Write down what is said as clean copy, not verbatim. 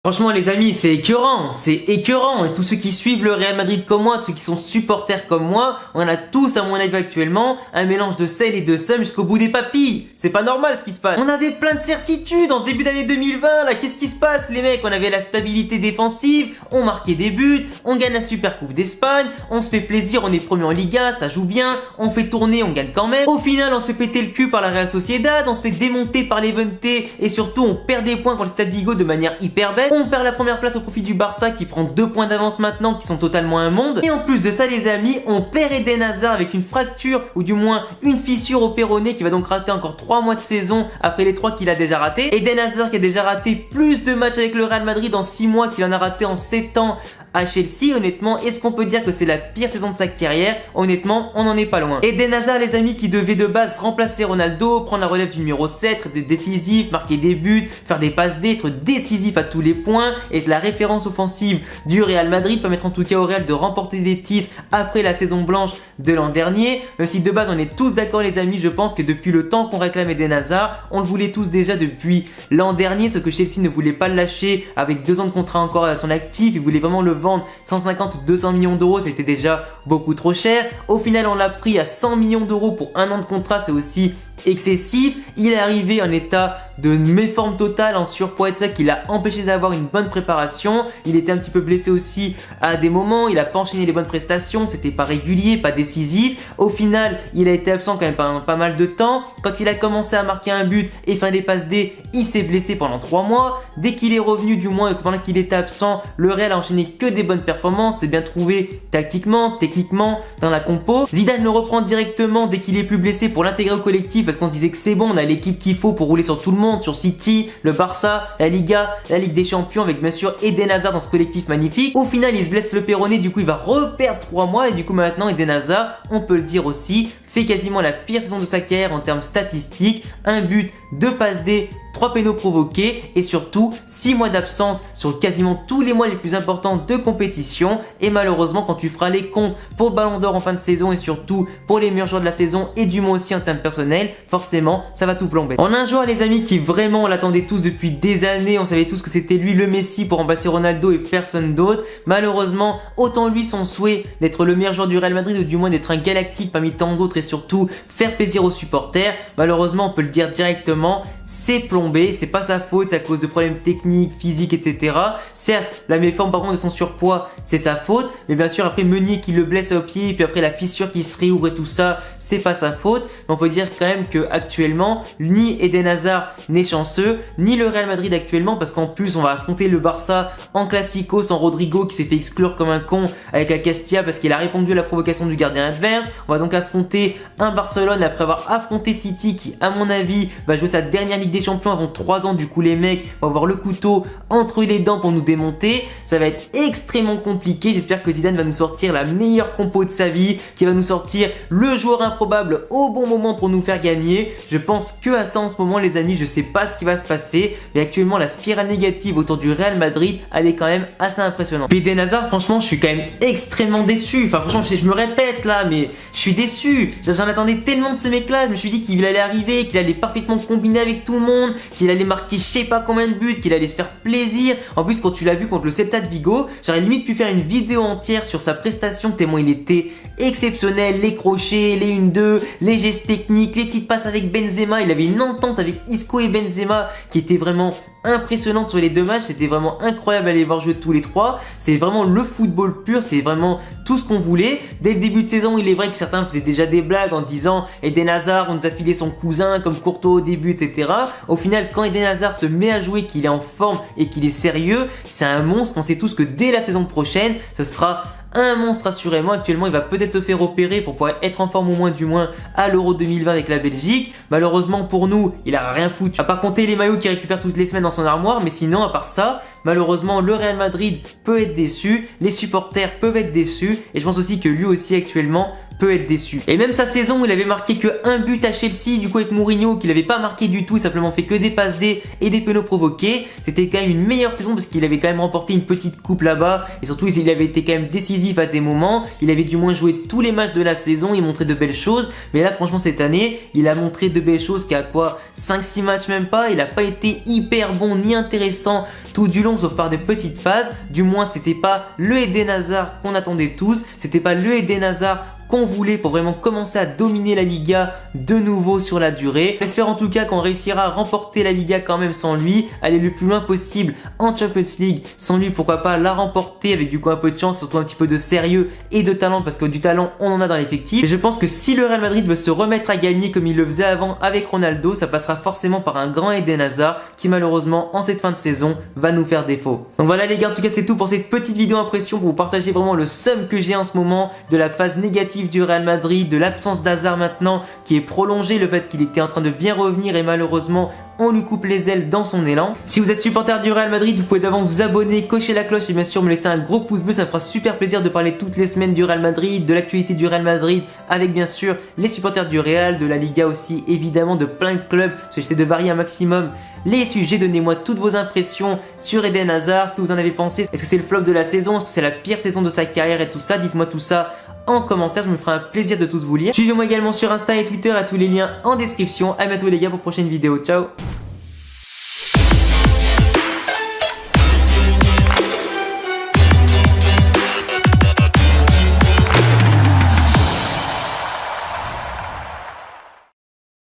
Franchement les amis, c'est écœurant, et tous ceux qui suivent le Real Madrid comme moi, tous ceux qui sont supporters comme moi, on a tous à mon avis actuellement un mélange de sel et de seum jusqu'au bout des papilles. C'est pas normal ce qui se passe. On avait plein de certitudes en ce début d'année 2020 là, qu'est-ce qui se passe les mecs? On avait la stabilité défensive, on marquait des buts, on gagne la Super Coupe d'Espagne, on se fait plaisir, on est premier en Liga, ça joue bien, on fait tourner, on gagne quand même. Au final on se fait péter le cul par la Real Sociedad, on se fait démonter par l'Levante et surtout on perd des points contre le Stade Vigo de manière hyper bête. On perd la première place au profit du Barça qui prend 2 points d'avance maintenant, qui sont totalement immondes. Et en plus de ça les amis, on perd Eden Hazard avec une fracture ou du moins une fissure au péroné qui va donc rater encore 3 mois de saison après les 3 qu'il a déjà ratés. Eden Hazard qui a déjà raté plus de matchs avec le Real Madrid en 6 mois qu'il en a raté en 7 ans à Chelsea. Honnêtement, est-ce qu'on peut dire que c'est la pire saison de sa carrière? Honnêtement, on n'en est pas loin. Eden Hazard les amis qui devait de base remplacer Ronaldo, prendre la relève du numéro 7, être décisif, marquer des buts, faire des passes D, être décisif à tous les points, être la référence offensive du Real Madrid, permettre en tout cas au Real de remporter des titres après la saison blanche de l'an dernier. Même si de base on est tous d'accord les amis, je pense que depuis le temps qu'on réclame Eden Hazard, on le voulait tous déjà depuis l'an dernier, ce que Chelsea ne voulait pas le lâcher avec 2 ans de contrat encore à son actif, il voulait vraiment le vendre 150 ou 200 millions d'euros, c'était déjà beaucoup trop cher. Au final on l'a pris à 100 millions d'euros pour 1 an de contrat, c'est aussi excessif. Il est arrivé en état de méforme totale, en surpoids et tout ça qui l'a empêché d'avoir une bonne préparation. Il était un petit peu blessé aussi à des moments, il a pas enchaîné les bonnes prestations, c'était pas régulier, pas décisif. Au final il a été absent quand même pendant pas mal de temps. Quand il a commencé à marquer un but et faire des passes D, il s'est blessé pendant 3 mois. Dès qu'il est revenu du moins et pendant qu'il était absent, le Real a enchaîné que des bonnes performances, c'est bien trouvé tactiquement, techniquement, dans la compo. Zidane le reprend directement dès qu'il est plus blessé pour l'intégrer au collectif parce qu'on se disait que c'est bon, on a l'équipe qu'il faut pour rouler sur tout le monde, sur City, le Barça, la Liga, la Ligue des Champions avec bien sûr Eden Hazard dans ce collectif magnifique. Au final il se blesse le péroné, du coup il va reperdre 3 mois et du coup maintenant Eden Hazard, on peut le dire aussi, fait quasiment la pire saison de sa carrière en termes statistiques, 1 but, 2 passes D, 3 pénaux provoqués et surtout 6 mois d'absence sur quasiment tous les mois les plus importants de compétition. Et malheureusement quand tu feras les comptes pour le Ballon d'Or en fin de saison et surtout pour les meilleurs joueurs de la saison et du mois aussi en termes personnels, forcément ça va tout plomber. On a un joueur les amis qui vraiment on l'attendait tous depuis des années, on savait tous que c'était lui le Messi pour remplacer Ronaldo et personne d'autre. Malheureusement autant lui son souhait d'être le meilleur joueur du Real Madrid ou du moins d'être un galactique parmi tant d'autres et surtout faire plaisir aux supporters, malheureusement on peut le dire directement, c'est plombé, c'est pas sa faute, c'est à cause de problèmes techniques, physiques, etc. Certes, la méforme par contre de son surpoids, c'est sa faute, mais bien sûr après Meunier qui le blesse au pied, et puis après la fissure qui se réouvre et tout ça, c'est pas sa faute. Mais on peut dire quand même que actuellement, ni Eden Hazard n'est chanceux, ni le Real Madrid actuellement, parce qu'en plus on va affronter le Barça en Classico sans Rodrigo qui s'est fait exclure comme un con avec la Castilla parce qu'il a répondu à la provocation du gardien adverse. On va donc affronter un Barcelone après avoir affronté City qui à mon avis va jouer sa dernière Ligue des Champions avant 3 ans. Du coup les mecs vont avoir le couteau entre les dents pour nous démonter, ça va être extrêmement compliqué. J'espère que Zidane va nous sortir la meilleure compo de sa vie, qui va nous sortir le joueur improbable au bon moment pour nous faire gagner. Je pense que à ça en ce moment les amis, je sais pas ce qui va se passer, mais actuellement la spirale négative autour du Real Madrid elle est quand même assez impressionnante. Eden Hazard franchement je suis quand même extrêmement déçu, enfin franchement je me répète là mais je suis déçu, j'en attendais tellement de ce mec là, je me suis dit qu'il allait arriver, qu'il allait parfaitement combiner avec tout le monde, qu'il allait marquer je sais pas combien de buts, qu'il allait se faire plaisir. En plus quand tu l'as vu contre le Celta de Vigo, j'aurais limite pu faire une vidéo entière sur sa prestation tellement il était exceptionnel, les crochets, les 1-2, les gestes techniques, les petites passes avec Benzema, il avait une entente avec Isco et Benzema qui était vraiment impressionnante sur les 2 matchs, c'était vraiment incroyable à les voir jouer tous les 3, c'est vraiment le football pur, c'est vraiment tout ce qu'on voulait. Dès le début de saison, il est vrai que certains faisaient déjà des blagues en disant Eden Hazard, on nous a filé son cousin comme Courtois au début, etc. Au final, quand Eden Hazard se met à jouer, qu'il est en forme et qu'il est sérieux, c'est un monstre. On sait tous que dès la saison prochaine, ce sera un monstre assurément. Actuellement il va peut-être se faire opérer pour pouvoir être en forme au moins du moins à l'Euro 2020 avec la Belgique. Malheureusement pour nous il a rien foutu, à pas compter les maillots qu'il récupère toutes les semaines dans son armoire, mais sinon à part ça malheureusement le Real Madrid peut être déçu, les supporters peuvent être déçus et je pense aussi que lui aussi actuellement peut être déçu. Et même sa saison où il avait marqué que un but à Chelsea, du coup avec Mourinho, qu'il avait pas marqué du tout, simplement fait que des passes D et des pénaux provoqués, c'était quand même une meilleure saison parce qu'il avait quand même remporté une petite coupe là-bas et surtout il avait été quand même décisif à des moments, il avait du moins joué tous les matchs de la saison, il montrait de belles choses, mais là franchement cette année, il a montré de belles choses qu'à quoi 5-6 matchs même pas, il a pas été hyper bon ni intéressant tout du long sauf par des petites phases, du moins c'était pas le Eden Hazard qu'on attendait tous, c'était pas le Eden Hazard qu'on voulait pour vraiment commencer à dominer la Liga de nouveau sur la durée. J'espère en tout cas qu'on réussira à remporter la Liga quand même sans lui, aller le plus loin possible en Champions League. Sans lui, pourquoi pas la remporter avec du coup un peu de chance, surtout un petit peu de sérieux et de talent parce que du talent on en a dans l'effectif. Et je pense que si le Real Madrid veut se remettre à gagner comme il le faisait avant avec Ronaldo, ça passera forcément par un grand Eden Hazard qui malheureusement en cette fin de saison va nous faire défaut. Donc voilà les gars, en tout cas c'est tout pour cette petite vidéo impression pour vous partager vraiment le seum que j'ai en ce moment de la phase négative du Real Madrid, de l'absence d'Hazard maintenant qui est prolongée, le fait qu'il était en train de bien revenir et malheureusement on lui coupe les ailes dans son élan. Si vous êtes supporter du Real Madrid, vous pouvez d'abord vous abonner, cocher la cloche et bien sûr me laisser un gros pouce bleu, ça me fera super plaisir de parler toutes les semaines du Real Madrid, de l'actualité du Real Madrid avec bien sûr les supporters du Real, de la Liga aussi évidemment, de plein de clubs, parce que j'essaie de varier un maximum les sujets. Donnez-moi toutes vos impressions sur Eden Hazard, ce que vous en avez pensé, est-ce que c'est le flop de la saison, est-ce que c'est la pire saison de sa carrière et tout ça, dites-moi tout ça en commentaire, je me ferai un plaisir de tous vous lire. Suivez-moi également sur Insta et Twitter, à tous les liens en description. À bientôt les gars pour une prochaine vidéo, ciao.